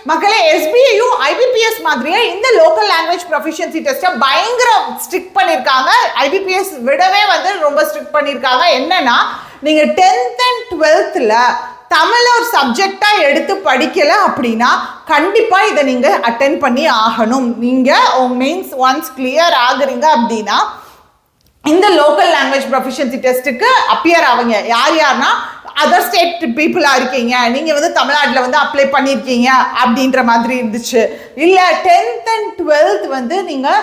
மக்களே எஸ்பிஐயும் ஐபிபிஎஸ் மாதிரியே இந்த லோக்கல் லாங்குவேஜ் ப்ரொஃபிஷியன்சி டெஸ்ட்டை பயங்கர ஸ்ட்ரிக்ட் பண்ணியிருக்காங்க. ஐபிபிஎஸ் விடவே வந்து ரொம்ப ஸ்ட்ரிக்ட் பண்ணியிருக்காங்க. என்னன்னா நீங்கள் 10th and 12th தமிழ் ஒரு சப்ஜெக்டாக எடுத்து படிக்கலை அப்படின்னா கண்டிப்பாக இதை நீங்கள் அட்டென்ட் பண்ணி ஆகணும். நீங்கள் உங்கள் மெயின்ஸ் ஒன்ஸ் கிளியர் ஆகுறீங்க அப்படின்னா இந்த லோக்கல் லாங்குவேஜ் ப்ரொஃபிஷியன்சி டெஸ்ட்டுக்கு அப்பியர் ஆகுங்க. யார்னா அதர் ஸ்டேட் பீப்புளாக இருக்கீங்க, நீங்கள் வந்து தமிழ்நாட்டில் வந்து அப்ளை பண்ணியிருக்கீங்க அப்படின்ற மாதிரி இருந்துச்சு. இல்லை 10th and 12th வந்து நீங்கள்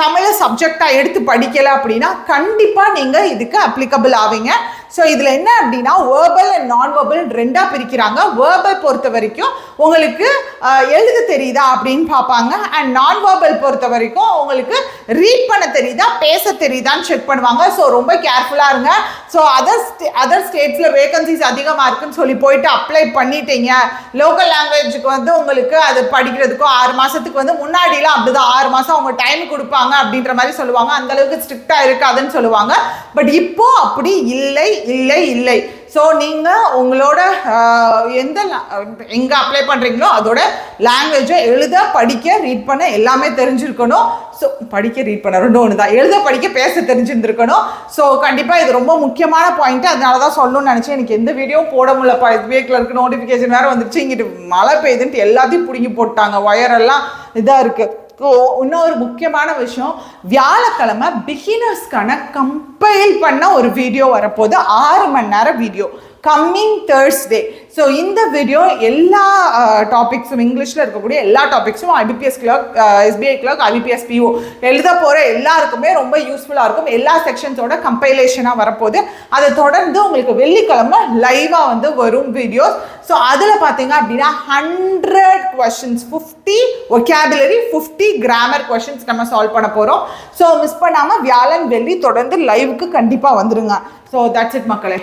தமிழை சப்ஜெக்டாக எடுத்து படிக்கலை அப்படின்னா கண்டிப்பாக நீங்கள் இதுக்கு அப்ளிகபிள் ஆவீங்க. ஸோ இதில் என்ன அப்படின்னா வேர்பல் அண்ட் நான் வேர்பல் ரெண்டாக பிரிக்கிறாங்க. வேர்பல் பொறுத்த வரைக்கும் உங்களுக்கு எழுத தெரியுதா அப்படின்னு பார்ப்பாங்க. அண்ட் நான் வேர்பல் பொறுத்த வரைக்கும் உங்களுக்கு ரீட் பண்ண தெரியுதா பேச தெரியுதான்னு செக் பண்ணுவாங்க. ஸோ ரொம்ப கேர்ஃபுல்லாக இருங்க. ஸோ அதர் ஸ்டேட்ஸில் வேகன்சிஸ் அதிகமாக இருக்குன்னு சொல்லி போயிட்டு அப்ளை பண்ணிட்டீங்க. லோக்கல் லாங்குவேஜுக்கு வந்து உங்களுக்கு அது படிக்கிறதுக்கும் 6 மாதத்துக்கு வந்து முன்னாடிலாம் அப்படிதான் 6 மாதம் அவங்க டைம் கொடுப்பாங்க அப்படின்ற மாதிரி சொல்லுவாங்க. அந்த அளவுக்கு ஸ்ட்ரிக்டாக இருக்காதுன்னு சொல்லுவாங்க. பட் இப்போ அப்படி இல்லை இல்லை இல்லை. ஸோ நீங்கள் உங்களோட எங்கே அப்ளை பண்ணுறீங்களோ அதோட லாங்குவேஜை எழுத படிக்க ரீட் பண்ண எல்லாமே தெரிஞ்சிருக்கணும். ஸோ படிக்க ரீட் பண்ண ரெண்டும் ஒன்று தான். எழுத படிக்க பேச தெரிஞ்சிருந்துருக்கணும். ஸோ கண்டிப்பாக இது ரொம்ப முக்கியமான பாயிண்ட்டு. அதனால தான் சொல்லணும்னு நினச்சேன். எனக்கு எந்த வீடியோவும் போட முடியலப்பா. SBIக்கு இருக்கு நோட்டிஃபிகேஷன் வேறு வந்துருச்சு. இங்கிட்டு மழை பெய்யுதுன்ட்டு எல்லாத்தையும் பிடுங்கி போட்டாங்க. ஒயரெல்லாம் இதாக இருக்குது. இன்னொரு முக்கியமான விஷயம், வியாழக்கிழமை பிகினர்ஸ்க்கான கம்பைல் பண்ண ஒரு வீடியோ வரப்போது. 6 மணி நேரம் வீடியோ கம்மிங் Thursday. ஸோ இந்த வீடியோ எல்லா டாபிக்ஸும் இங்கிலீஷில் இருக்கக்கூடிய எல்லா டாபிக்ஸும் IBPS clerk, SBI clerk, IBPS PO எழுத போகிற எல்லாருக்குமே ரொம்ப யூஸ்ஃபுல்லாக இருக்கும். எல்லா செக்ஷன்ஸோட கம்பைலேஷனாக வரப்போகுது. அதை தொடர்ந்து உங்களுக்கு வெள்ளிக்கிழமை லைவாக வந்து வரும் வீடியோஸ். ஸோ அதில் பார்த்தீங்க அப்படின்னா 100 questions, 50 vocabulary, 50 grammar questions நம்ம சால்வ் பண்ண போகிறோம். ஸோ மிஸ் பண்ணாமல் வியாழன் வெள்ளி தொடர்ந்து லைவுக்கு கண்டிப்பாக வந்துடுங்க. ஸோ தட்ஸ் இட் மக்களே.